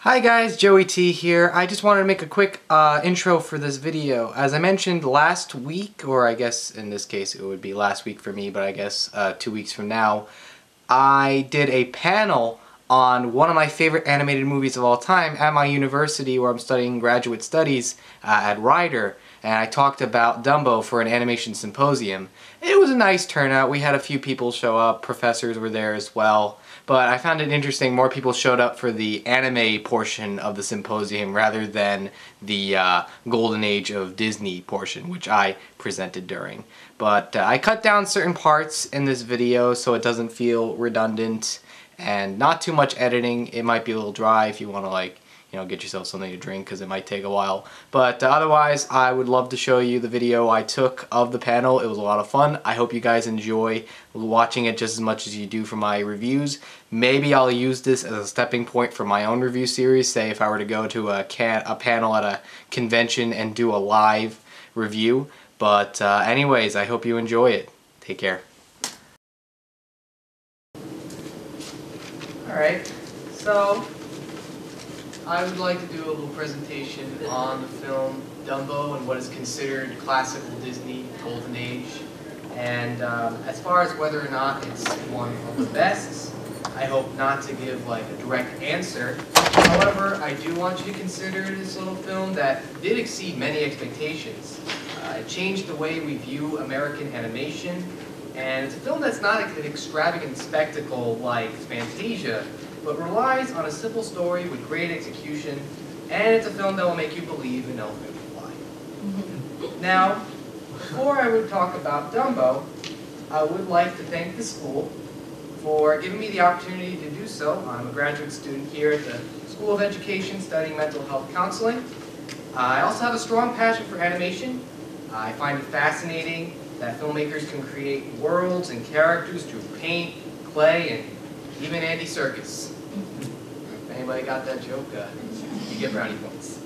Hi guys, Joey T here. I just wanted to make a quick intro for this video. As I mentioned last week, or I guess in this case it would be last week for me, but I guess 2 weeks from now, I did a panel on one of my favorite animated movies of all time at my university where I'm studying graduate studies at Rider, and I talked about Dumbo for an animation symposium. It was a nice turnout. We had a few people show up, professors were there as well, but I found it interesting more people showed up for the anime portion of the symposium rather than the golden age of Disney portion, which I presented during. But I cut down certain parts in this video so it doesn't feel redundant, and not too much editing. It might be a little dry if you want to get yourself something to drink because it might take a while. But otherwise, I would love to show you the video I took of the panel. It was a lot of fun. I hope you guys enjoy watching it just as much as you do for my reviews. Maybe I'll use this as a stepping point for my own review series. Say if I were to go to a panel at a convention and do a live review. But anyways, I hope you enjoy it. Take care. Alright, so I would like to do a little presentation on the film Dumbo and what is considered classical Disney golden age. And as far as whether or not it's one of the best, I hope not to give like a direct answer. However, I do want you to consider this little film that did exceed many expectations. It changed the way we view American animation. And it's a film that's not an extravagant spectacle like Fantasia, but relies on a simple story with great execution, and it's a film that will make you believe an elephant can fly. Now, before I would talk about Dumbo, I would like to thank the school for giving me the opportunity to do so. I'm a graduate student here at the School of Education studying mental health counseling. I also have a strong passion for animation. I find it fascinating that filmmakers can create worlds and characters through paint, clay, and even Andy Serkis. If anybody got that joke, you get brownie points.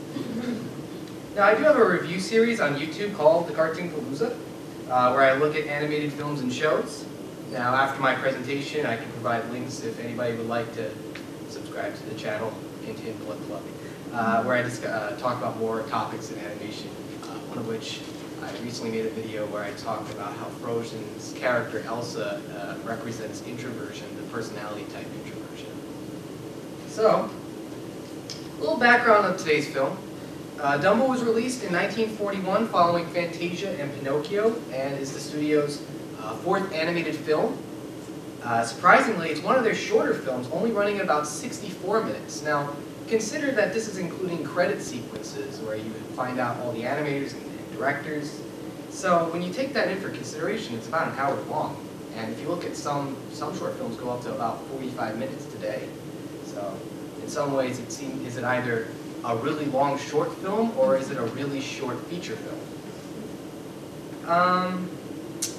Now, I do have a review series on YouTube called The Cartoon Palooza, where I look at animated films and shows. Now, after my presentation, I can provide links if anybody would like to subscribe to the channel, hint, hint, plug, plug, where I just talk about more topics in animation, one of which I recently made a video where I talked about how Frozen's character Elsa represents introversion, the personality type introversion. So, a little background on today's film. Dumbo was released in 1941 following Fantasia and Pinocchio, and is the studio's fourth animated film. Surprisingly, it's one of their shorter films, only running at about 64 minutes. Now, consider that this is including credit sequences where you find out all the animators and directors. So when you take that in for consideration, it's about an hour long. And if you look at some short films go up to about 45 minutes today. So in some ways it seems, is it either a really long short film or is it a really short feature film?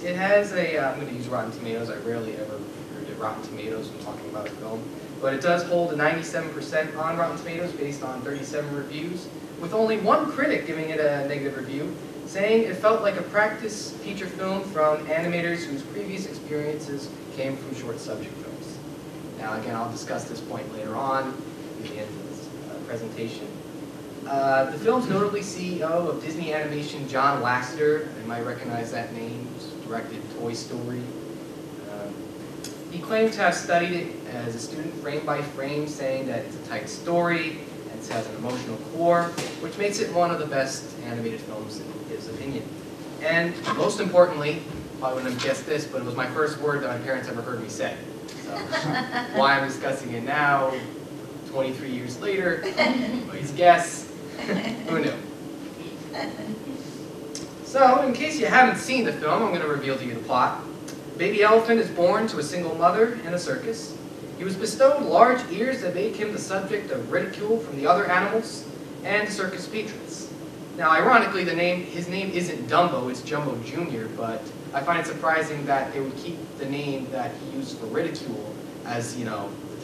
It has a, I'm going to use Rotten Tomatoes. I rarely ever refer to Rotten Tomatoes when talking about a film. But it does hold a 97% on Rotten Tomatoes based on 37 reviews, with only one critic giving it a negative review, saying it felt like a practice feature film from animators whose previous experiences came from short subject films. Now again, I'll discuss this point later on at the end of this presentation. The film's notably CEO of Disney Animation, John Lasseter. You might recognize that name. He's directed Toy Story. He claimed to have studied it as a student frame by frame, saying that it's a tight story, it has an emotional core, which makes it one of the best animated films in his opinion. And most importantly, probably wouldn't have guessed this, but it was my first word that my parents ever heard me say. So why I'm discussing it now, 23 years later, anybody's guess, who knew? So, in case you haven't seen the film, I'm going to reveal to you the plot. Baby elephant is born to a single mother in a circus. He was bestowed large ears that make him the subject of ridicule from the other animals and circus patrons. Now, ironically, his name isn't Dumbo, it's Jumbo Jr., but I find it surprising that they would keep the name that he used for ridicule as, the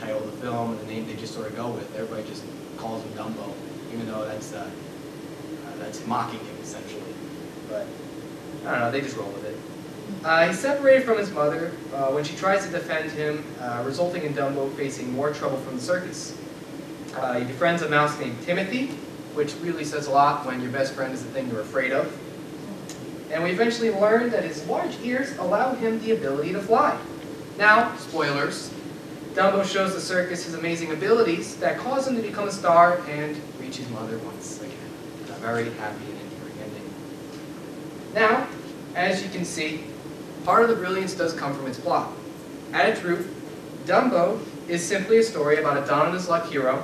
title of the film and the name they just sort of go with. Everybody just calls him Dumbo, even though that's mocking him, essentially. But, I don't know, they just roll with it. He's separated from his mother when she tries to defend him, resulting in Dumbo facing more trouble from the circus. He befriends a mouse named Timothy, which really says a lot when your best friend is the thing you're afraid of. And we eventually learn that his large ears allow him the ability to fly. Now, spoilers, Dumbo shows the circus his amazing abilities that cause him to become a star and reach his mother once again. A very happy and endearing ending. Now, as you can see, part of the brilliance does come from its plot. At its root, Dumbo is simply a story about a down-on-his-luck hero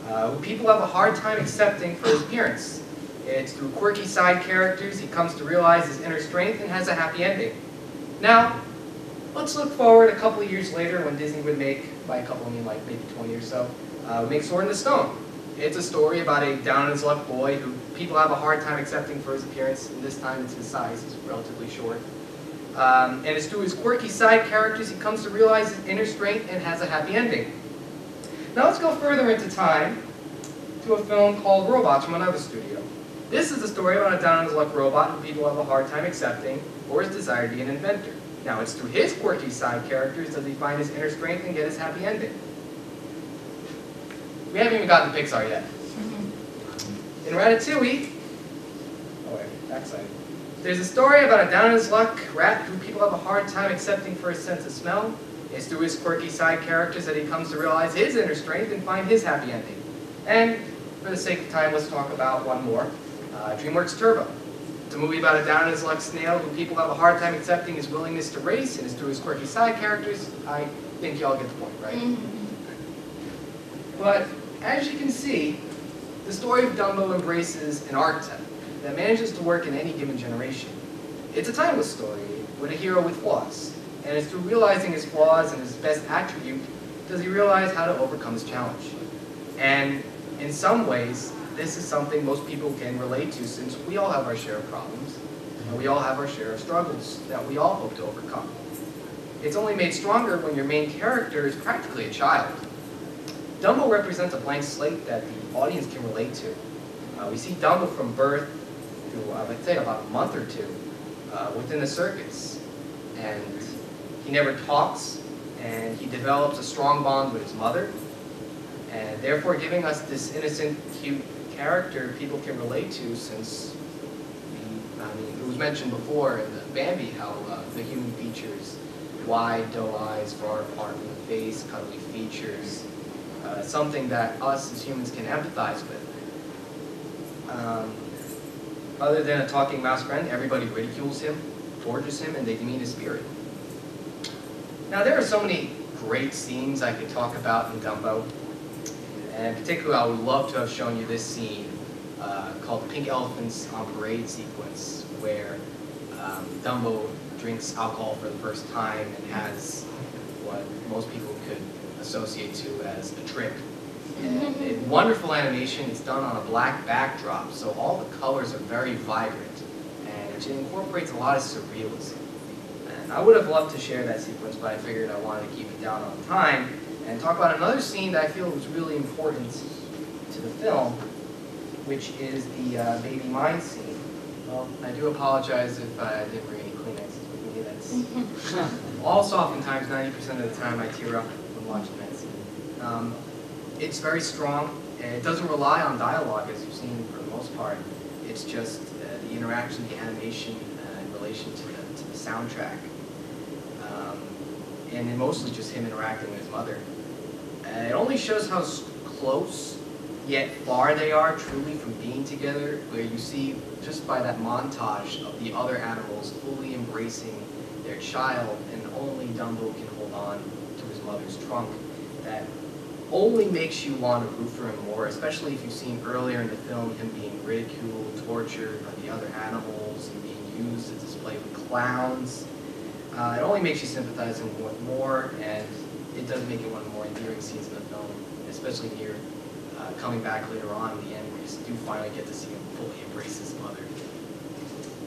who people have a hard time accepting for his appearance. It's through quirky side characters he comes to realize his inner strength and has a happy ending. Now, let's look forward a couple of years later when Disney would make, by a couple I mean like maybe 20 or so, would make Sword in the Stone. It's a story about a down-on-his-luck boy who people have a hard time accepting for his appearance, and this time it's his size, he's relatively short. And it's through his quirky side characters he comes to realize his inner strength and has a happy ending. Now let's go further into time to a film called Robots from another studio. This is a story about a down-on-his-luck robot who people have a hard time accepting or his desire to be an inventor. Now it's through his quirky side characters does he find his inner strength and get his happy ending. We haven't even gotten to Pixar yet. In Ratatouille, oh wait, backside. There's a story about a down-on-his-luck rat who people have a hard time accepting for his sense of smell. It's through his quirky side characters that he comes to realize his inner strength and find his happy ending. And for the sake of time, let's talk about one more. DreamWorks Turbo. It's a movie about a down-on-his-luck snail who people have a hard time accepting his willingness to race, and it's through his quirky side characters. I think y'all get the point, right? But as you can see, the story of Dumbo embraces an archetype that manages to work in any given generation. It's a timeless story with a hero with flaws, and it's through realizing his flaws and his best attribute does he realize how to overcome his challenge. And in some ways, this is something most people can relate to since we all have our share of problems, and we all have our share of struggles that we all hope to overcome. It's only made stronger when your main character is practically a child. Dumbo represents a blank slate that the audience can relate to. We see Dumbo from birth through, I'd say, about a month or two within the circus. And he never talks, and he develops a strong bond with his mother, and therefore giving us this innocent, cute character people can relate to since, it was mentioned before in the Bambi how the human features, wide doe eyes, far apart from the face, cuddly features, something that us as humans can empathize with. Other than a talking mouse friend, everybody ridicules him, tortures him, and they demean his spirit. Now there are so many great scenes I could talk about in Dumbo, and particularly I would love to have shown you this scene called the Pink Elephants on Parade sequence, where Dumbo drinks alcohol for the first time and has what most people could associate to as a trip. And wonderful animation. It's done on a black backdrop, so all the colors are very vibrant, and it incorporates a lot of surrealism. And I would have loved to share that sequence, but I figured I wanted to keep it down on time and talk about another scene that I feel was really important to the film, which is the baby mine scene. Well, I do apologize if I didn't bring any Kleenexes with me. That's also oftentimes 90% of the time I tear up when watching that scene. It's very strong, and it doesn't rely on dialogue as you've seen for the most part. It's just the interaction, the animation in relation to the soundtrack. And then mostly just him interacting with his mother. It only shows how close yet far they are truly from being together, where you see just by that montage of the other animals fully embracing their child, and only Dumbo can hold on to his mother's trunk. That only makes you want to root for him more, especially if you've seen earlier in the film him being ridiculed, tortured by the other animals, and being used to display with clowns. It only makes you sympathize with him more, and it does make it one of the more endearing scenes in the film, especially near coming back later on in the end, where you do finally get to see him fully embrace his mother.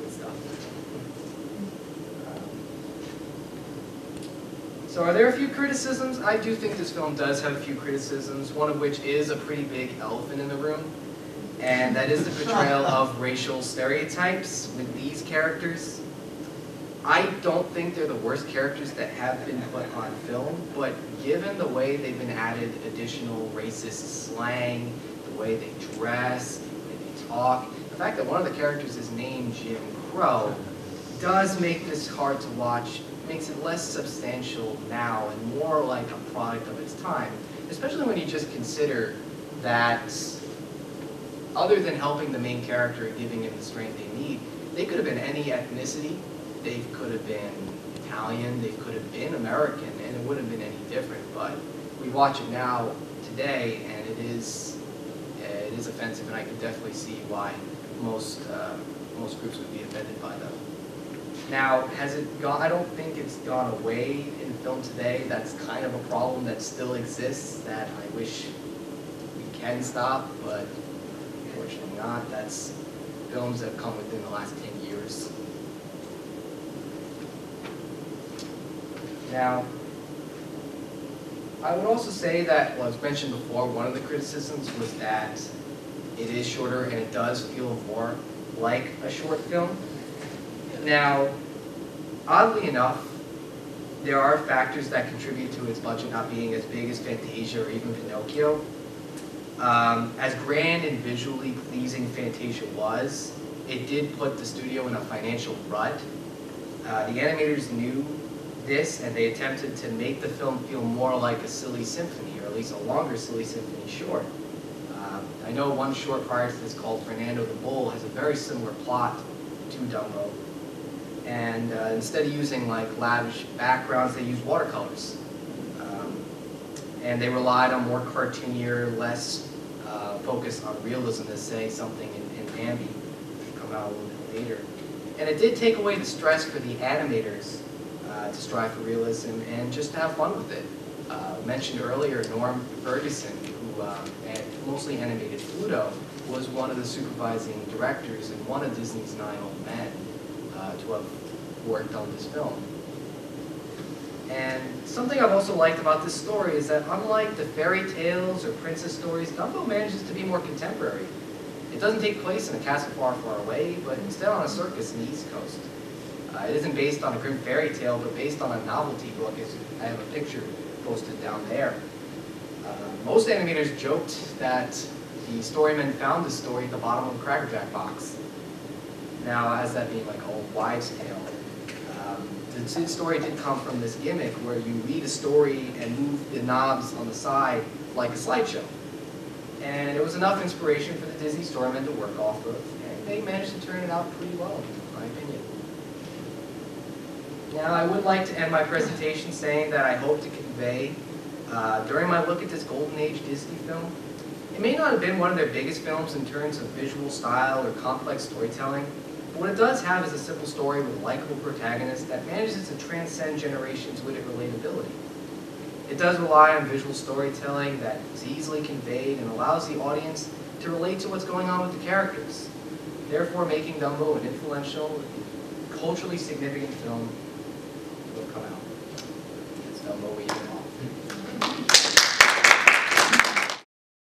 Good stuff. So are there a few criticisms? I do think this film does have a few criticisms, one of which is a pretty big elephant in the room, and that is the portrayal of racial stereotypes with these characters. I don't think they're the worst characters that have been put on film, but given the way they've been added additional racist slang, the way they dress, the way they talk, the fact that one of the characters is named Jim Crow does make this hard to watch, makes it less substantial now and more like a product of its time, especially when you just consider that other than helping the main character and giving him the strength they need, they could have been any ethnicity. They could have been Italian, they could have been American, and it wouldn't have been any different. But we watch it now, today, and it is offensive, and I can definitely see why most groups would be offended by them. Now, has it gone? I don't think it's gone away in film today. That's kind of a problem that still exists that I wish we can stop, but unfortunately not. That's films that have come within the last 10 years. Now, I would also say that, well, as mentioned before, one of the criticisms was that it is shorter and it does feel more like a short film. Now, oddly enough, there are factors that contribute to its budget not being as big as Fantasia or even Pinocchio. As grand and visually pleasing Fantasia was, it did put the studio in a financial rut. The animators knew this, and they attempted to make the film feel more like a silly symphony, or at least a longer silly symphony short. I know one short prior to this called Fernando the Bull has a very similar plot to Dumbo. And instead of using like lavish backgrounds, they used watercolors. And they relied on more cartoonier, less focus on realism than say something in Bambi, which will come out a little bit later. And it did take away the stress for the animators to strive for realism and just to have fun with it. Mentioned earlier, Norm Ferguson, who mostly animated Pluto, was one of the supervising directors and one of Disney's 9 old men to have worked on this film. And something I've also liked about this story is that unlike the fairy tales or princess stories, Dumbo manages to be more contemporary. It doesn't take place in a castle far, far away, but instead on a circus in the East Coast. It isn't based on a grim fairy tale, but based on a novelty book, as I have a picture posted down there. Most animators joked that the storyman found this story at the bottom of a Cracker Jack box. Now, as that being like an old wives' tale, the story did come from this gimmick where you read a story and move the knobs on the side like a slideshow. And it was enough inspiration for the Disney storymen to work off of, and they managed to turn it out pretty well, in my opinion. Now, I would like to end my presentation saying that I hope to convey, during my look at this Golden Age Disney film, it may not have been one of their biggest films in terms of visual style or complex storytelling, but what it does have is a simple story with a likable protagonist that manages to transcend generations with its relatability. It does rely on visual storytelling that is easily conveyed and allows the audience to relate to what's going on with the characters, therefore making Dumbo an influential, culturally significant film that will come out. It's Dumbo, we all.